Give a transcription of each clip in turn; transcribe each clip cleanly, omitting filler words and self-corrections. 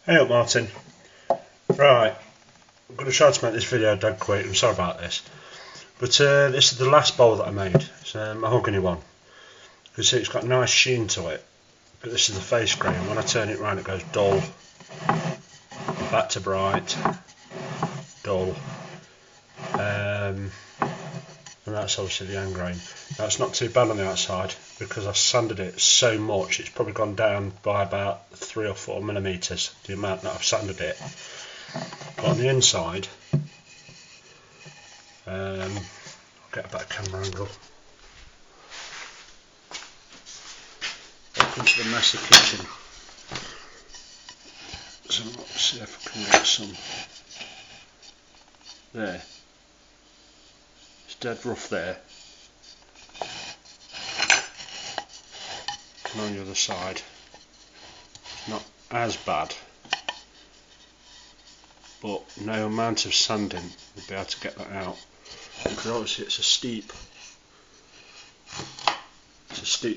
Hey up Martin. Right, I'm going to try to make this video dead quick, I'm sorry about this. But this is the last bowl that I made. It's a mahogany one. You can see it's got a nice sheen to it. But this is the face grain. When I turn it round it goes dull, back to bright, dull. And that's obviously the end grain. Now it's not too bad on the outside because I sanded it so much it's probably gone down by about 3 or 4 millimeters, the amount that I've sanded it. But on the inside, I'll get a better camera angle. Welcome to the messy kitchen. So let's see if I can get some. There. It's dead rough there. And on the other side, it's not as bad, but no amount of sanding would be able to get that out, because obviously it's a steep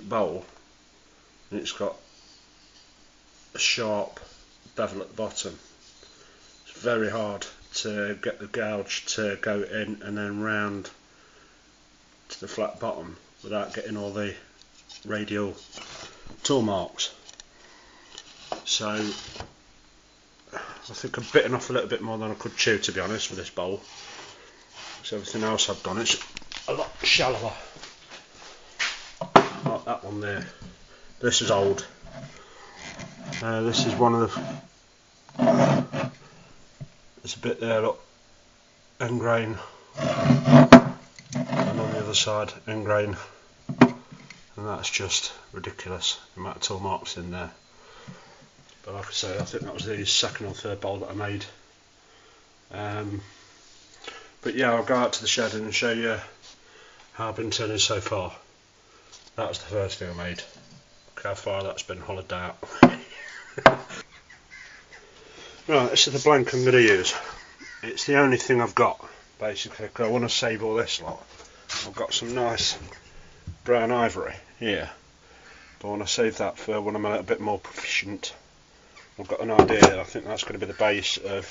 bowl and it's got a sharp bevel at the bottom. It's very hard to get the gouge to go in and then round to the flat bottom without getting all the radial tool marks. So I think I've bitten off a little bit more than I could chew, to be honest, with this bowl. So everything else I've done is a lot shallower. Like that one there. This is old. This is one of the. There's a bit there, look, end grain, and on the other side end grain, and that's just ridiculous, the amount of tool marks in there. But like I say, I think that was the second or third bowl that I made. But yeah, I'll go out to the shed and show you how I've been turning so far. That was the first thing I made. Look how far that's been hollowed out. Right, this is the blank I'm going to use. It's the only thing I've got, basically, because I want to save all this lot. I've got some nice brown ivory here, but I want to save that for when I'm a little bit more proficient. I've got an idea. I think that's going to be the base of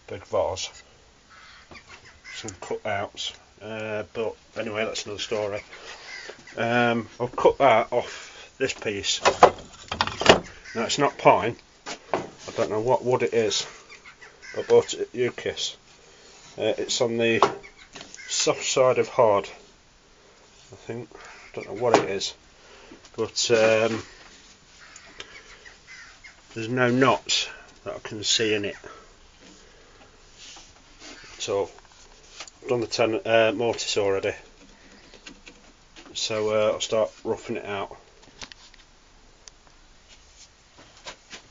big vase. Some cutouts, but anyway, that's another story. I've cut that off this piece. Now it's not pine. I don't know what wood it is. I bought it at UKIS. It's on the soft side of hard, I think. I don't know what it is, but there's no knots that I can see in it. So I've done the mortise already, so I'll start roughing it out.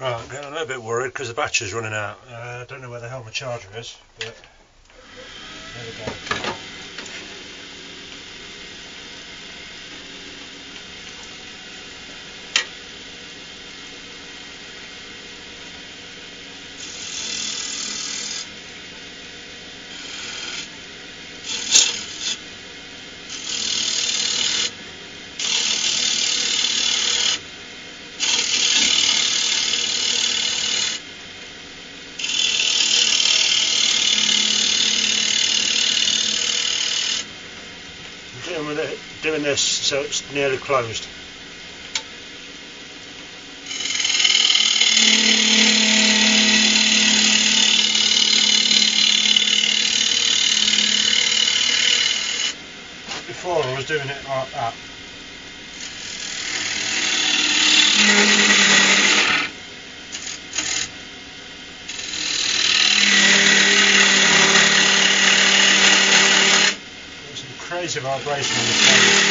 Right, I'm getting a little bit worried because the battery's running out. I don't know where the hell my charger is, but there we go. Doing this so it's nearly closed. Before I was doing it like that. Crazy vibration on the phone.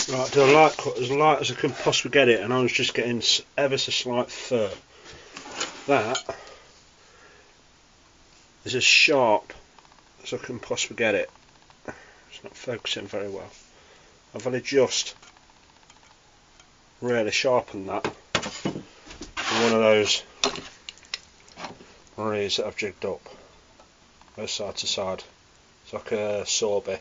Right, do a light cut as light as I can possibly get it, and I was just getting ever so slight fur. That is as sharp as I can possibly get it. It's not focusing very well. I've only just really sharpened that with one of those rays that I've jigged up, both side to side. It's like a sorbet.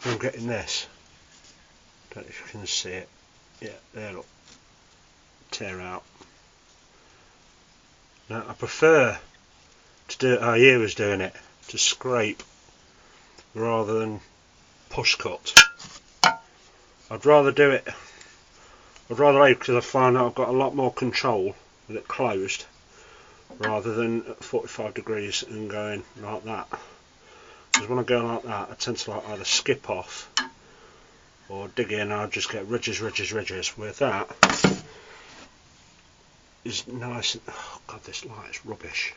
I'm getting this. Don't know if you can see it. Yeah, there, look. Tear out. Now I prefer to do it how you was doing it, to scrape rather than push cut. I'd rather do it. I'd rather leave, because I find that I've got a lot more control with it closed, rather than at 45 degrees and going like that. Because when I go like that, I tend to like either skip off or dig in, and I just get ridges. With that, is nice. And, oh god, this light is rubbish.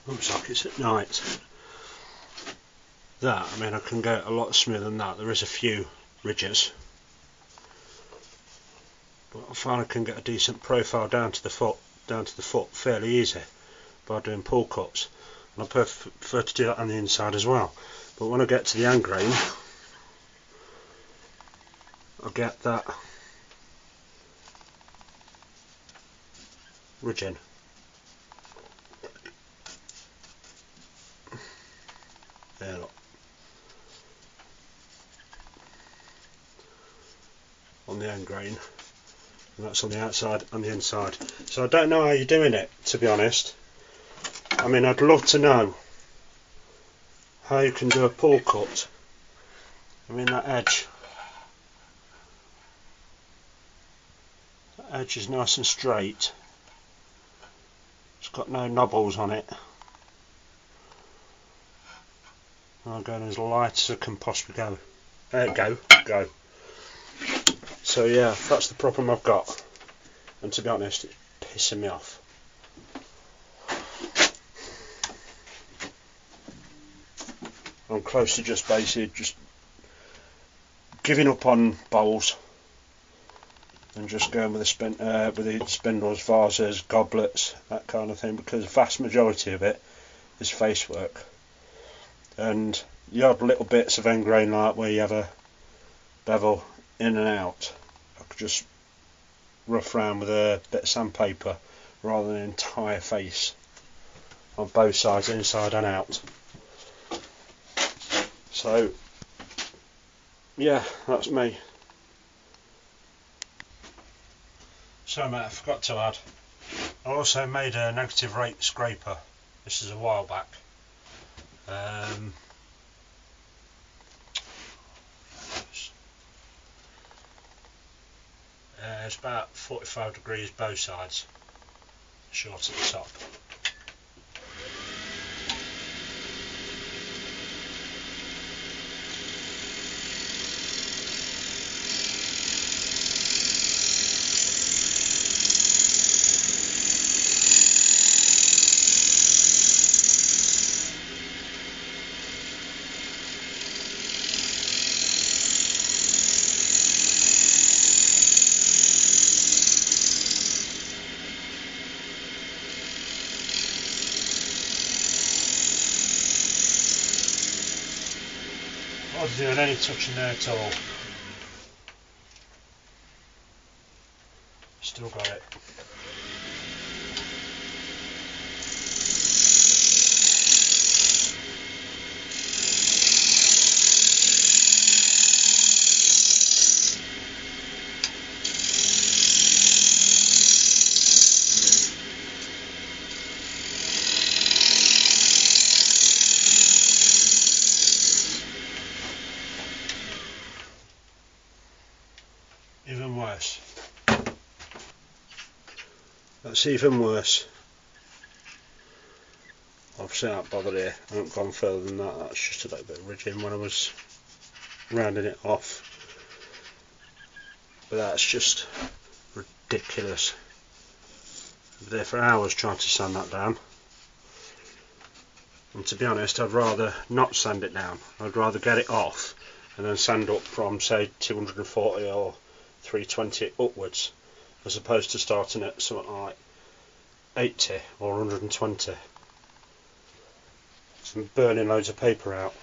Looks like it's at night. That, I mean, I can go a lot smoother than that. There is a few ridges, but I find I can get a decent profile down to the foot fairly easy by doing pull cuts, and I prefer to do that on the inside as well. But when I get to the end grain, I get that ridging. There, look. On the end grain, and that's on the outside and the inside. So I don't know how you're doing it, to be honest. I mean, I'd love to know how you can do a pull cut. I mean, that edge is nice and straight. It's got no knobbles on it. I'm going as light as I can possibly go. Go. So yeah, that's the problem I've got, and to be honest, it's pissing me off. I'm close to just basically just giving up on bowls and just going with the spindles, vases, goblets, that kind of thing, because the vast majority of it is face work. And you have little bits of end grain like where you have a bevel in and out. I could just rough around with a bit of sandpaper rather than an entire face on both sides, inside and out. So yeah, that's me. So mate, I forgot to add, I also made a negative rake scraper. This is a while back. It's about 45 degrees both sides, short at the top. I wasn't doing any touching there at all. Still got it. Even worse. That's even worse. Obviously I'm not bothered here. I haven't gone further than that. That's just a little bit of ridging when I was rounding it off. But that's just ridiculous. I've been there for hours trying to sand that down. And to be honest, I'd rather not sand it down. I'd rather get it off and then sand up from, say, 240 or 320 upwards, as opposed to starting at something like 80 or 120 and burning loads of paper out.